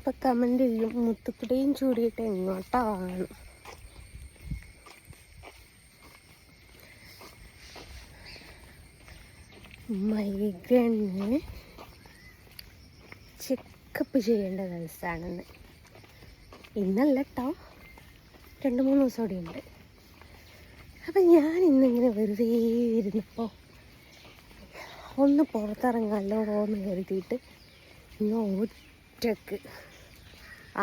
ഇപ്പം കമൻ്റ് ചെയ്യും മുത്തുക്കുട്ടിയും ചൂടിയിട്ട് എങ്ങോട്ടാണ്. മൈഗ്രൈനിന് ചെക്കപ്പ് ചെയ്യേണ്ട ദിവസമാണെന്ന്. ഇന്നല്ല കേട്ടോ, 2-3 ദിവസം കൂടി ഉണ്ട്. അപ്പം ഞാൻ ഇന്നിങ്ങനെ വെറുതെ ഇരുന്നപ്പോൾ ഒന്ന് പുറത്തിറങ്ങാമല്ലോ എന്ന് കരുതിയിട്ട് ഇന്ന് ഒറ്റക്ക്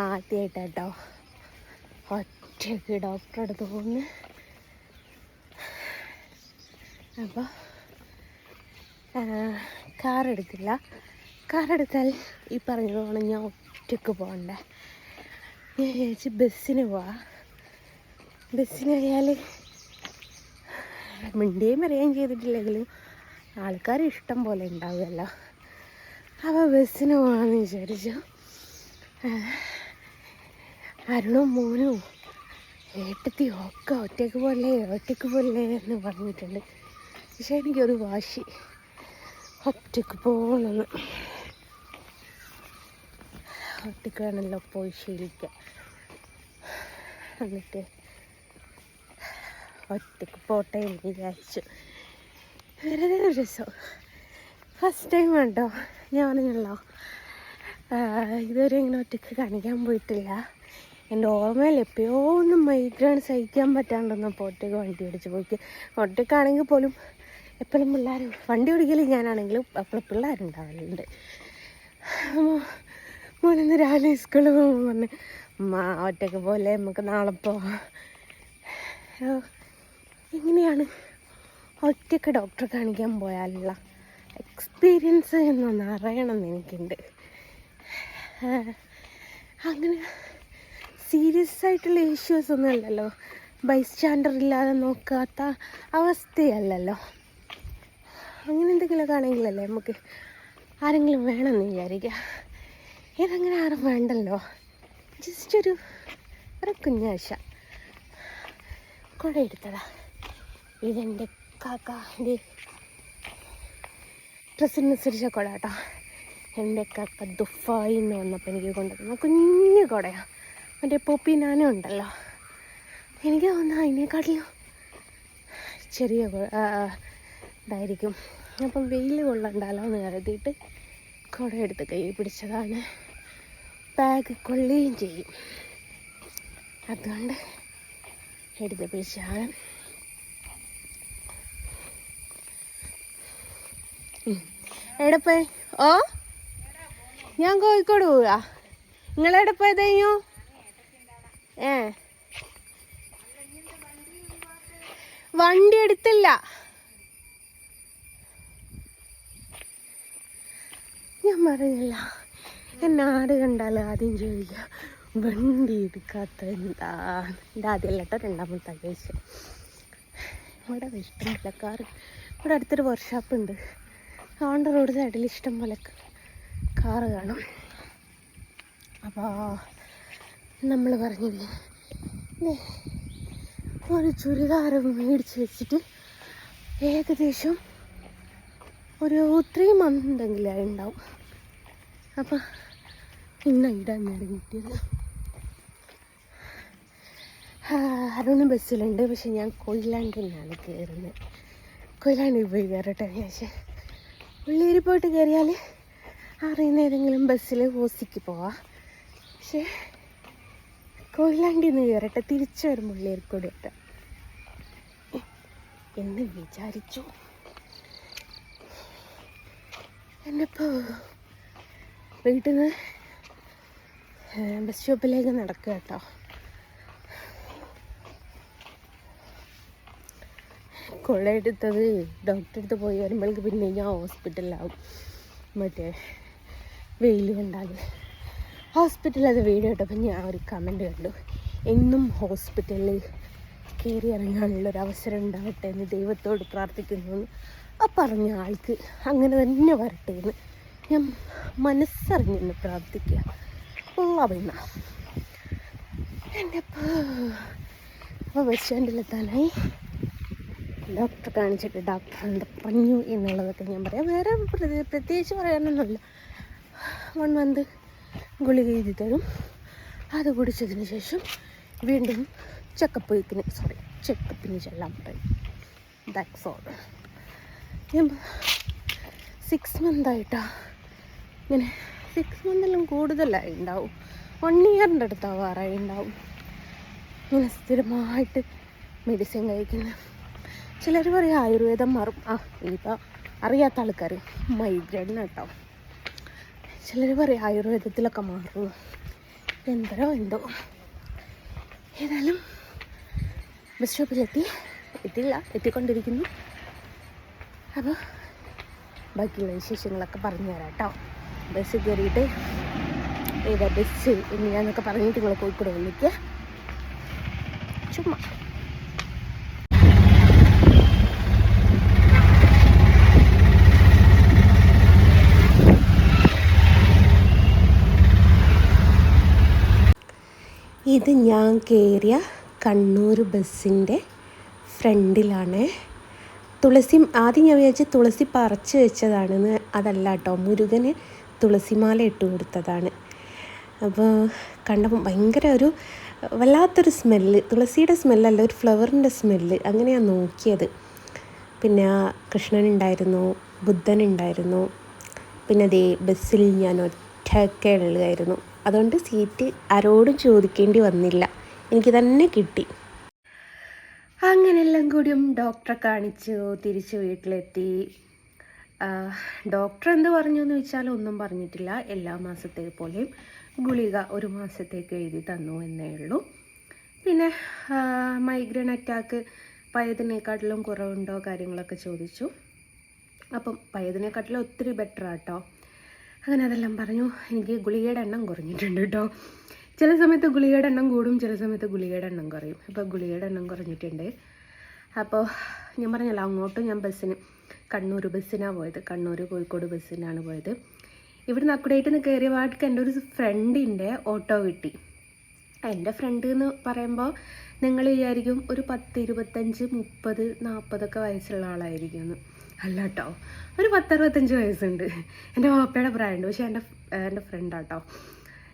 ആദ്യമായിട്ടോ ഒറ്റക്ക് ഡോക്ടറെ അടുത്ത് പോകുന്നു. അപ്പോൾ കാറെടുത്തില്ല. കാറെടുത്താൽ ഈ പറഞ്ഞതുപോലെ ഞാൻ ഒറ്റക്ക് പോകണ്ടേ. ഞാൻ വിചാരിച്ച് ബസ്സിന് പോവാം. ബസ്സിനായാൽ മിണ്ടിയും അറിയാൻ ചെയ്തിട്ടില്ലെങ്കിലും ആൾക്കാർ ഇഷ്ടം പോലെ ഉണ്ടാവുമല്ലോ. അപ്പോൾ ബസ്സിന് പോകാമെന്ന് വിചാരിച്ചു. അരുണും മോനും ഏട്ടത്തിയും ഒക്കെ ഒറ്റയ്ക്ക് പോലെ എന്ന് പറഞ്ഞിട്ടുണ്ട്. പക്ഷെ എനിക്കൊരു വാശി ഒറ്റയ്ക്ക് പോകണമെന്ന്. ഒറ്റയ്ക്ക് വേണമല്ലോ പോയി ശീലിക്കാൻ. എന്നിട്ട് ഒറ്റയ്ക്ക് പോട്ടെ എന്ന് വിചാരിച്ചു. വെറുതെ ഒരു രസം. ഫസ്റ്റ് ടൈം കേട്ടോ. ഞാൻ പറഞ്ഞല്ലോ, ഇതുവരെ ഇങ്ങനെ ഒറ്റയ്ക്ക് കാണിക്കാൻ പോയിട്ടില്ല. എൻ്റെ ഓർമ്മയിൽ എപ്പോഴോ ഒന്നും മൈഗ്രെയിൻ സഹിക്കാൻ പറ്റാണ്ടൊന്നപ്പോൾ ഒറ്റയ്ക്ക് വണ്ടി ഓടിച്ച് പോയി. ഒറ്റയ്ക്കാണെങ്കിൽ പോലും എപ്പോഴും പിള്ളേർ വണ്ടി ഓടിക്കൽ ഞാനാണെങ്കിലും എപ്പോഴും പിള്ളേരുണ്ടാവലുണ്ട്. മോനിന്ന് രാവിലെ സ്കൂളിൽ പോകുമ്പോൾ പറഞ്ഞ് അമ്മ ഒറ്റയ്ക്ക് പോലെ നമുക്ക് നാളെ പോവാം. എങ്ങനെയാണ് ഒറ്റയ്ക്ക് ഡോക്ടറെ കാണിക്കാൻ പോയാലുള്ള എക്സ്പീരിയൻസ് എന്നൊന്ന് അറിയണമെന്ന് എനിക്കുണ്ട്. അങ്ങനെ സീരിയസ് ആയിട്ടുള്ള ഇഷ്യൂസ് ഒന്നും അല്ലല്ലോ, ബൈസ്റ്റാൻഡർ ഇല്ലാതെ നോക്കാത്ത അവസ്ഥയല്ലല്ലോ. അങ്ങനെ എന്തെങ്കിലുമൊക്കെ ആണെങ്കിലല്ലേ നമുക്ക് ആരെങ്കിലും വേണമെന്ന് വിചാരിക്കുക. ഇതങ്ങനെ ആരും വേണ്ടല്ലോ, ജസ്റ്റ് ഒരു കുഞ്ഞാഴ്ച കുട എടുത്തതാ. ഇതെൻ്റെ കാക്കാൻ്റെ ഡ്രസ്സിനനുസരിച്ച കുട കേട്ടോ. എൻ്റെ കാക്ക ദുഫായി എന്ന് വന്നപ്പോൾ എനിക്ക് കൊണ്ടുവന്ന കുഞ്ഞു കുടയാണ്. മറ്റേ പോപ്പി നാനും ഉണ്ടല്ലോ, എനിക്ക് തോന്നുന്നു അതിനേക്കാട്ടിലും ചെറിയ ഇതായിരിക്കും. അപ്പം വെയിൽ കൊള്ളണ്ടല്ലോ എന്ന് കരുതിയിട്ട് കുട എടുത്ത് കൈ പിടിച്ചതാണ്. ബാഗ് കൊള്ളുകയും ചെയ്യും, അതുകൊണ്ട് എടുത്ത് പിടിച്ചാണ്. എടപ്പേ ഓ ഞാൻ കോഴിക്കോട് പോവാ. നിങ്ങളെവിടെ പോയതയ്യോ? വണ്ടി എടുത്തില്ല. ഞാൻ പറഞ്ഞില്ല, എന്നെ ആര് കണ്ടാലും ആദ്യം ചോദിക്കുക വണ്ടി എടുക്കാത്ത എന്താ. എൻ്റെ ആദ്യമല്ല കേട്ടോ, 2ാമത്തെ ആഴ്ച. ഇവിടെ ഇഷ്ടംപോലെ കാറ്. ഇവിടെ അടുത്തൊരു വർക്ക്ഷോപ്പ് ഉണ്ട്. അതുകൊണ്ട് റോഡ് സൈഡിൽ ഇഷ്ടം പോലെ കാറ് കാണും. അപ്പോൾ നമ്മൾ പറഞ്ഞില്ലേ, ഒരു ചുരിദാർ മേടിച്ച് വെച്ചിട്ട് ഏകദേശം ഒരു 3 മന്തെങ്കിലും ഉണ്ടാവും. അപ്പം ഇന്ന ഇടാൻ ഞാൻ കിട്ടിയത്. അതൊന്നും ബസ്സിലുണ്ട്, പക്ഷെ ഞാൻ കൊയിലാണ്ടിനാണ് കയറുന്നത്. കൊയിലാണ്ടിൽ പോയി കയറട്ടെ പക്ഷേ ഉള്ളേരി പോയിട്ട് കയറിയാൽ അറിയുന്ന ഏതെങ്കിലും ബസ്സിൽ ഓസിക്ക് പോവാം. പക്ഷേ കൊയിലാണ്ടിൽ നിന്ന് കയറട്ടെ, തിരിച്ചു വരുമ്പോൾ ഉള്ളേരിക്കൂടി എത്താം എന്ന് വിചാരിച്ചു. എന്നിപ്പോൾ വീട്ടിൽ നിന്ന് ബസ് സ്റ്റോപ്പിലേക്ക് നടക്കുക കേട്ടോ. കൊള്ളയെടുത്തത് ഡോക്ടറെ അടുത്ത് പോയി വരുമ്പോഴേക്ക് പിന്നെ ഞാൻ ഹോസ്പിറ്റലിലാവും. മറ്റേ വെയിൽ കണ്ടാൽ ഹോസ്പിറ്റലിൽ അത് വീഡിയോ ഇട്ടപ്പോൾ ഞാൻ ഒരു കമൻറ്റ് കണ്ടു, എന്നും ഹോസ്പിറ്റലിൽ കയറി ഇറങ്ങാനുള്ളൊരവസരം ഉണ്ടാവട്ടെ എന്ന് ദൈവത്തോട് പ്രാർത്ഥിക്കുന്നു. ആ പറഞ്ഞ ആൾക്ക് അങ്ങനെ തന്നെ വരട്ടെ എന്ന് ഞാൻ മനസ്സറിഞ്ഞെന്ന് പ്രാർത്ഥിക്കുക. ഉള്ള പിന്നെ എൻ്റെ അപ്പോൾ ബസ് സ്റ്റാൻഡിലെത്താനായി. ഡോക്ടറെ കാണിച്ചിട്ട് ഡോക്ടർ എന്ത് പറഞ്ഞു എന്നുള്ളതൊക്കെ ഞാൻ പറയാം. വേറെ പ്രത്യേകിച്ച് പറയാനൊന്നുമില്ല. 1 മന്ത് ഗുളിക എഴുതി തരും. അത് കുടിച്ചതിന് ശേഷം വീണ്ടും ചെക്കപ്പിന് ചെല്ലാൻ പറയും. That's all. ഞാൻ 6 മന്തായിട്ടാണ് ഇങ്ങനെ, 6 മന്തെല്ലാം കൂടുതലായി ഉണ്ടാവും, 1 ഇയറിൻ്റെ അടുത്താവാറായി ഉണ്ടാവും ഇങ്ങനെ സ്ഥിരമായിട്ട് മെഡിസിൻ കഴിക്കുന്നത്. ചിലർ പറയും ആയുർവേദം മാറും. ഇതിപ്പോൾ അറിയാത്ത ആൾക്കാർ മൈഗ്രെയിൻ കേട്ടോ. ചിലർ പറയും ആയുർവേദത്തിലൊക്കെ മാറും, എന്തോ. ഏതായാലും ബസ് സ്റ്റോപ്പിലെത്തി, എത്തിക്കൊണ്ടിരിക്കുന്നു. അപ്പോൾ ബാക്കിയുള്ള വിശേഷങ്ങളൊക്കെ പറഞ്ഞു തരാം കേട്ടോ. ബസ് കയറിയിട്ട് ഏതാ ബസ് എങ്ങനെയാന്നൊക്കെ പറഞ്ഞിട്ട് നിങ്ങൾ കോഴിക്കോട് വിളിക്കുക. ചുമ്മാ ഇത് ഞാൻ കയറിയ കണ്ണൂർ ബസ്സിൻ്റെ ഫ്രണ്ടിലാണ്. ആദ്യം ഞാൻ വിചാരിച്ച് തുളസി പറിച്ച് വെച്ചതാണെന്ന്. അതല്ല കേട്ടോ, മുരുകന് തുളസിമാല ഇട്ട് കൊടുത്തതാണ്. അപ്പോൾ കണ്ടപ്പോൾ ഭയങ്കര ഒരു വല്ലാത്തൊരു സ്മെല്ല്, തുളസിയുടെ സ്മെല്ലല്ല, ഒരു ഫ്ലവറിൻ്റെ സ്മെല്ല്. അങ്ങനെയാണ് നോക്കിയത്. പിന്നെ കൃഷ്ണനുണ്ടായിരുന്നു, ബുദ്ധനുണ്ടായിരുന്നു. പിന്നെ അതേ ബസ്സിൽ ഞാൻ ഒറ്റയ്ക്കേ ഉള്ളതായിരുന്നു. അതുകൊണ്ട് സീറ്റ് ആരോടും ചോദിക്കേണ്ടി വന്നില്ല, എനിക്ക് തന്നെ കിട്ടി. അങ്ങനെയെല്ലാം കൂടിയും ഡോക്ടറെ കാണിച്ചു തിരിച്ച് വീട്ടിലെത്തി. ഡോക്ടർ എന്ത് പറഞ്ഞു എന്ന് വെച്ചാൽ ഒന്നും പറഞ്ഞിട്ടില്ല. എല്ലാ മാസത്തെ പോലെയും ഗുളിക 1 മാസത്തേക്ക് എഴുതി തന്നു എന്നേ ഉള്ളൂ. പിന്നെ മൈഗ്രെയിൻ അറ്റാക്ക് പഴയതിനേക്കാട്ടിലും കുറവുണ്ടോ കാര്യങ്ങളൊക്കെ ചോദിച്ചു. അപ്പം പഴയതിനേക്കാട്ടിലും ഒത്തിരി ബെറ്റർ ആട്ടോ. അങ്ങനെ അതെല്ലാം പറഞ്ഞു. എനിക്ക് ഗുളികയുടെ എണ്ണം കുറഞ്ഞിട്ടുണ്ട് കേട്ടോ. ചില സമയത്ത് ഗുളികയുടെ എണ്ണം കൂടും, ചില സമയത്ത് ഗുളികയുടെ എണ്ണം കുറയും. ഇപ്പോൾ ഗുളികയുടെ എണ്ണം കുറഞ്ഞിട്ടുണ്ട്. അപ്പോൾ ഞാൻ പറഞ്ഞല്ലോ, അങ്ങോട്ടും ഞാൻ കണ്ണൂർ ബസ്സിനാണ് പോയത്. കണ്ണൂർ കോഴിക്കോട് ബസ്സിനാണ് പോയത്. ഇവിടുന്ന് അക്കുഡേറ്റ് നിന്ന് കയറിയ പാട്ടിക്ക് എൻ്റെ ഒരു ഫ്രണ്ടിൻ്റെ ഓട്ടോ കിട്ടി. എൻ്റെ ഫ്രണ്ട് എന്ന് പറയുമ്പോൾ നിങ്ങൾ വിചാരിക്കും ഒരു 10, 25, 30, 40 വയസ്സുള്ള ആളായിരിക്കും എന്ന്. അല്ല കേട്ടോ, ഒരു 10, 65 വയസ്സുണ്ട്. എൻ്റെ വാപ്പയുടെ പ്രായമുണ്ട്. പക്ഷേ എൻ്റെ ഫ്രണ്ടാട്ടോ.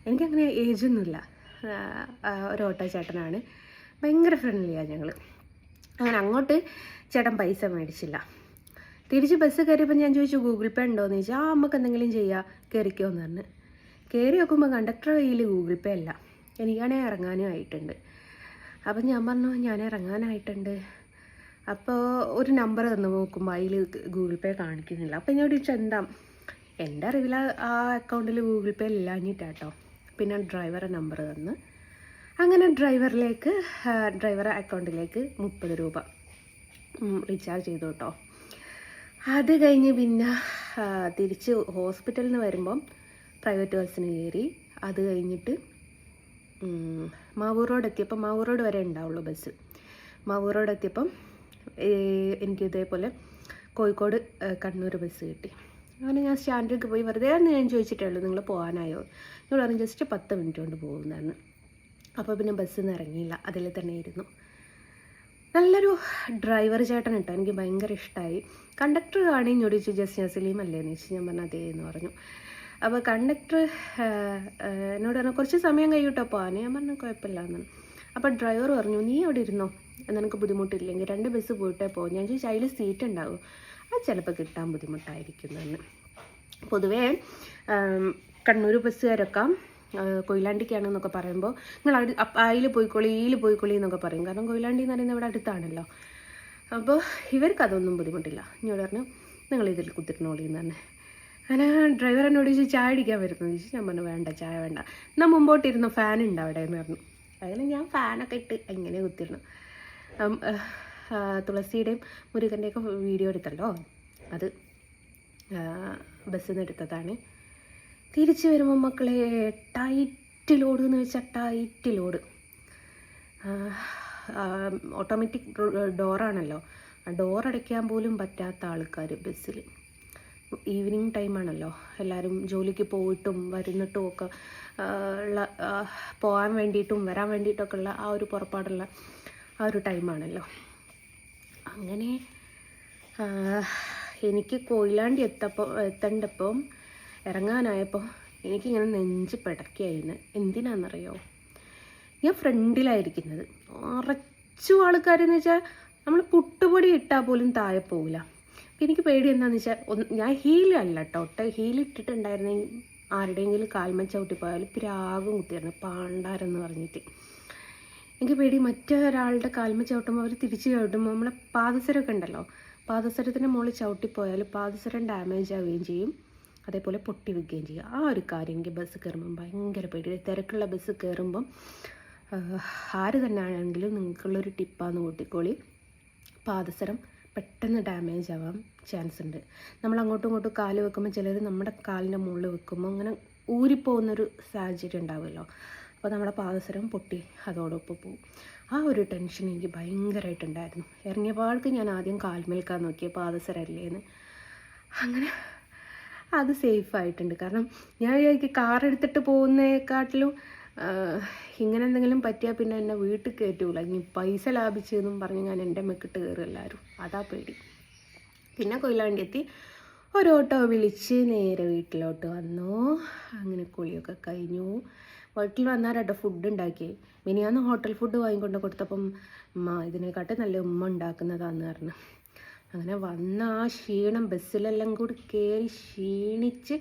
എനിക്കങ്ങനെ ഏജൊന്നുമില്ല. ഒരു ഓട്ടോ ചേട്ടനാണ്, ഭയങ്കര ഫ്രണ്ട്ലിയാണ് ഞങ്ങൾ. അങ്ങനെ അങ്ങോട്ട് ചേട്ടൻ പൈസ മേടിച്ചില്ല. തിരിച്ച് ബസ് കയറിയപ്പോൾ ഞാൻ ചോദിച്ചു ഗൂഗിൾ പേ ഉണ്ടോയെന്ന് ചോദിച്ചാൽ നമുക്ക് എന്തെങ്കിലും ചെയ്യാം, കയറിക്കോന്ന് പറഞ്ഞ്. കയറി നോക്കുമ്പോൾ കണ്ടക്ടർ കയ്യിൽ ഗൂഗിൾ പേ അല്ല. എനിക്കാണെങ്കിൽ ഇറങ്ങാനും ആയിട്ടുണ്ട്. അപ്പം ഞാൻ പറഞ്ഞു ഞാൻ ഇറങ്ങാനായിട്ടുണ്ട്. അപ്പോൾ ഒരു നമ്പർ തന്നു നോക്കുമ്പോൾ അതിൽ ഗൂഗിൾ പേ കാണിക്കുന്നില്ല. അപ്പോൾ ഞാൻ ചോദിച്ചു എന്താ, എൻ്റെ അറിവിൽ ആ അക്കൗണ്ടിൽ ഗൂഗിൾ പേ ഇല്ലാഞ്ഞിട്ടാട്ടോ. പിന്നെ ഡ്രൈവറെ നമ്പർ തന്ന് അങ്ങനെ ഡ്രൈവറെ അക്കൗണ്ടിലേക്ക് 30 രൂപ റീചാർജ് ചെയ്തു കേട്ടോ. അത് കഴിഞ്ഞ് പിന്നെ തിരിച്ച് ഹോസ്പിറ്റലിൽ നിന്ന് വരുമ്പം പ്രൈവറ്റ് ബസ്സിന് കയറി. അത് കഴിഞ്ഞിട്ട് മാവൂർ റോഡ് എത്തിയപ്പോൾ, മാവൂർ റോഡ് വരെ ഉണ്ടാവുള്ളൂ ബസ്. മാവൂർ റോഡ് എത്തിയപ്പം എനിക്ക് ഇതേപോലെ കോഴിക്കോട് കണ്ണൂർ ബസ് കിട്ടി. അങ്ങനെ ഞാൻ സ്റ്റാൻഡിലേക്ക് പോയി. വെറുതെ ഞാൻ ചോദിച്ചിട്ടേ ഉള്ളൂ നിങ്ങൾ പോകാനായോ. ഞാൻ പറഞ്ഞു ജസ്റ്റ് 10 മിനിറ്റ് കൊണ്ട് പോകുന്നതാണ്. അപ്പോൾ പിന്നെ ബസ്സിൽ നിന്ന് ഇറങ്ങിയില്ല, അതിൽ തന്നെ ഇരുന്നു. നല്ലൊരു ഡ്രൈവർ ചേട്ടൻ കേട്ടോ, എനിക്ക് ഭയങ്കര ഇഷ്ടമായി. കണ്ടക്ടർ കാണി ചോദിച്ചു ജസ്ന സലീം അല്ലേ എന്ന് ചോദിച്ചു. ഞാൻ പറഞ്ഞു അതേ എന്ന് പറഞ്ഞു. അപ്പോൾ കണ്ടക്ടർ എന്നോട് പറഞ്ഞു കുറച്ച് സമയം കഴിയൂട്ടോ പോകാൻ. ഞാൻ പറഞ്ഞു കുഴപ്പമില്ല എന്ന്. അപ്പോൾ ഡ്രൈവർ പറഞ്ഞു നീ അവിടെ ഇരുന്നോ, നിനക്ക് ബുദ്ധിമുട്ടില്ലെങ്കിൽ 2 ബസ് പോയിട്ടേ പോകും. ഞാൻ ചോദിച്ചു അതിൽ സീറ്റ് ഉണ്ടാവും, അത് ചിലപ്പോൾ കിട്ടാൻ ബുദ്ധിമുട്ടായിരിക്കും എന്ന്. പൊതുവേ കണ്ണൂർ ബസ്സുകാരൊക്കെ കൊയിലാണ്ടിക്കാണെന്നൊക്കെ പറയുമ്പോൾ നിങ്ങൾ അതിൽ പോയിക്കോളി എന്നൊക്കെ പറയും. കാരണം കൊയിലാണ്ടി എന്ന് പറയുന്നത് ഇവിടെ അടുത്താണല്ലോ. അപ്പോൾ ഇവർക്ക് അതൊന്നും ബുദ്ധിമുട്ടില്ല. എന്നോട് പറഞ്ഞു നിങ്ങളിതിൽ കുത്തിരുന്നോളി എന്ന് തന്നെ. അങ്ങനെ ഡ്രൈവർ എന്നോട് ചോദിച്ചു ചായ അടിക്കാൻ വരുന്നു ചോദിച്ചു. ഞാൻ പറഞ്ഞു വേണ്ട, ചായ വേണ്ട, എന്നാൽ മുമ്പോട്ടിരുന്നു, ഫാൻ ഉണ്ട് അവിടെ എന്ന് പറഞ്ഞു. അങ്ങനെ ഞാൻ ഫാനൊക്കെ ഇട്ട് ഇങ്ങനെ കുത്തിരുന്നു. തുളസിയുടെയും മുരുകൻ്റെയൊക്കെ വീഡിയോ എടുത്തല്ലോ, അത് ബസ്സിൽ നിന്ന് എടുത്തതാണ്. തിരിച്ച് വരുമ്പോൾ മക്കളെ ടൈറ്റ് ലോഡ് എന്ന് വെച്ചാൽ ടൈറ്റ് ലോഡ്. ഓട്ടോമാറ്റിക് ഡോറാണല്ലോ, ആ ഡോറടയ്ക്കാൻ പോലും പറ്റാത്ത ആൾക്കാർ ബസ്സിൽ. ഈവനിങ് ടൈമാണല്ലോ, എല്ലാവരും ജോലിക്ക് പോയിട്ടും വരുന്നിട്ടും ഒക്കെ ഉള്ള, പോകാൻ വേണ്ടിയിട്ടും വരാൻ വേണ്ടിയിട്ടൊക്കെ ഉള്ള ആ ഒരു പുറപ്പാടുള്ള ആ ഒരു ടൈമാണല്ലോ. അങ്ങനെ എനിക്ക് കൊയിലാണ്ടി എത്തേണ്ടപ്പം ഇറങ്ങാനായപ്പോൾ എനിക്കിങ്ങനെ നെഞ്ച് പിടയ്ക്കായിരുന്നു. എന്തിനാണെന്നറിയോ, ഞാൻ ഫ്രണ്ടിലായിരിക്കുന്നത്. നിറച്ചു ആൾക്കാരെന്ന് വെച്ചാൽ നമ്മൾ പുട്ടുപൊടി ഇട്ടാൽ പോലും താഴെ പോവില്ല. അപ്പം എനിക്ക് പേടി എന്താണെന്ന് വെച്ചാൽ, ഞാൻ ഹീലല്ല കേട്ടോ, ഹീലിട്ടിട്ടുണ്ടായിരുന്നെങ്കിൽ ആരുടെയെങ്കിലും കാൽമ ചവിട്ടി പോയാൽ പിരാഗം കുത്തിയായിരുന്നു, പാണ്ടാരെന്ന് പറഞ്ഞിട്ട്. എനിക്ക് പേടി മറ്റൊരാളുടെ കാൽമ ചവിട്ടുമ്പോൾ അവർ തിരിച്ച് ചവിട്ടുമ്പോൾ നമ്മളെ പാദസരമൊക്കെ ഉണ്ടല്ലോ, പാദസരത്തിൻ്റെ മുകളിൽ ചവിട്ടിപ്പോയാൽ പാദസരം ഡാമേജ് ആവുകയും ചെയ്യും, അതേപോലെ പൊട്ടി വയ്ക്കുകയും ചെയ്യും. ആ ഒരു കാര്യം എനിക്ക് ബസ് കയറുമ്പം ഭയങ്കര പേടി. തിരക്കുള്ള ബസ് കയറുമ്പം ആര് തന്നെ ആണെങ്കിലും നിങ്ങൾക്കുള്ളൊരു ടിപ്പാന്ന് കൂട്ടിക്കോളി, പാദസരം പെട്ടെന്ന് ഡാമേജ് ആവാൻ ചാൻസ് ഉണ്ട്. നമ്മൾ അങ്ങോട്ടും ഇങ്ങോട്ടും കാല് വെക്കുമ്പോൾ ചിലർ നമ്മുടെ കാലിൻ്റെ മുകളിൽ വെക്കുമ്പോൾ അങ്ങനെ ഊരിപ്പോകുന്നൊരു സാഹചര്യം ഉണ്ടാവുമല്ലോ. അപ്പോൾ നമ്മുടെ പാദസരം പൊട്ടി അതോടൊപ്പം പോകും. ആ ഒരു ടെൻഷൻ എനിക്ക് ഭയങ്കരമായിട്ടുണ്ടായിരുന്നു. ഇറങ്ങിയ പാൾക്ക് ഞാൻ ആദ്യം കാൽമേൽക്കാൻ നോക്കിയ പാദസരല്ലേന്ന്. അങ്ങനെ അത് സേഫായിട്ടുണ്ട്. കാരണം ഞാൻ വിചാരിക്കും കാർ എടുത്തിട്ട് പോകുന്നതിനെക്കാട്ടിലും ഇങ്ങനെ എന്തെങ്കിലും പറ്റിയാൽ പിന്നെ എന്നെ വീട്ടിൽ കയറ്റൂല, ഇനി പൈസ ലാഭിച്ചെന്നും പറഞ്ഞ് ഞാൻ എൻ്റെ മെക്കിട്ട് കയറും എല്ലാവരും. അതാ പേടി. പിന്നെ കൊയിലാണ്ടി എത്തി, ഒരു ഓട്ടോ വിളിച്ച് നേരെ വീട്ടിലോട്ട് വന്നു. അങ്ങനെ കുളിയൊക്കെ കഴിഞ്ഞു. വീട്ടിൽ വന്നാലാട്ടോ ഫുഡ് ഉണ്ടാക്കി. മിനിയാന്ന് ഹോട്ടൽ ഫുഡ് വാങ്ങിക്കൊണ്ട് കൊടുത്തപ്പം ഇതിനെക്കാട്ടും നല്ല ഉമ്മ ഉണ്ടാക്കുന്നതാന്ന് പറഞ്ഞു. അങ്ങനെ വന്ന ആ ക്ഷീണം ബസ്സിലെല്ലാം കൂടി കയറി ക്ഷീണിച്ച്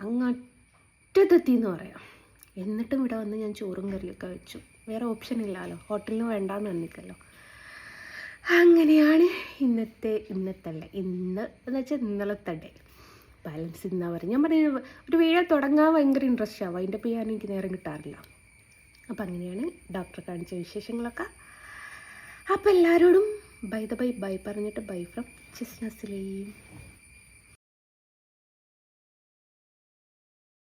അങ്ങറ്റത്തെത്തിയെന്ന് പറയാം. എന്നിട്ടും ഇവിടെ വന്ന് ഞാൻ ചോറും കറിയൊക്കെ വെച്ചു. വേറെ ഓപ്ഷൻ ഇല്ലല്ലോ, ഹോട്ടലിന് വേണ്ടാന്ന് തന്നിക്കല്ലോ. അങ്ങനെയാണ് ഇന്ന് എന്ന് വെച്ചാൽ ഇന്നലത്തെ ഡേ. ബാലൻസ് ഇന്നാ പറയും. ഞാൻ പറഞ്ഞ ഒരു വീഡിയോ തുടങ്ങാൻ ഭയങ്കര ഇൻട്രസ്റ്റ് ആവും, അതിൻ്റെ ചെയ്യാൻ എനിക്ക് നേരം കിട്ടാറില്ല. അപ്പം അങ്ങനെയാണ് ഡോക്ടറെ കാണിച്ച വിശേഷങ്ങളൊക്കെ. അപ്പോൾ എല്ലാവരോടും ബൈ പറഞ്ഞിട്ട് ബൈ ഫ്രം ജസ്റ്റ് നസ്ലീം.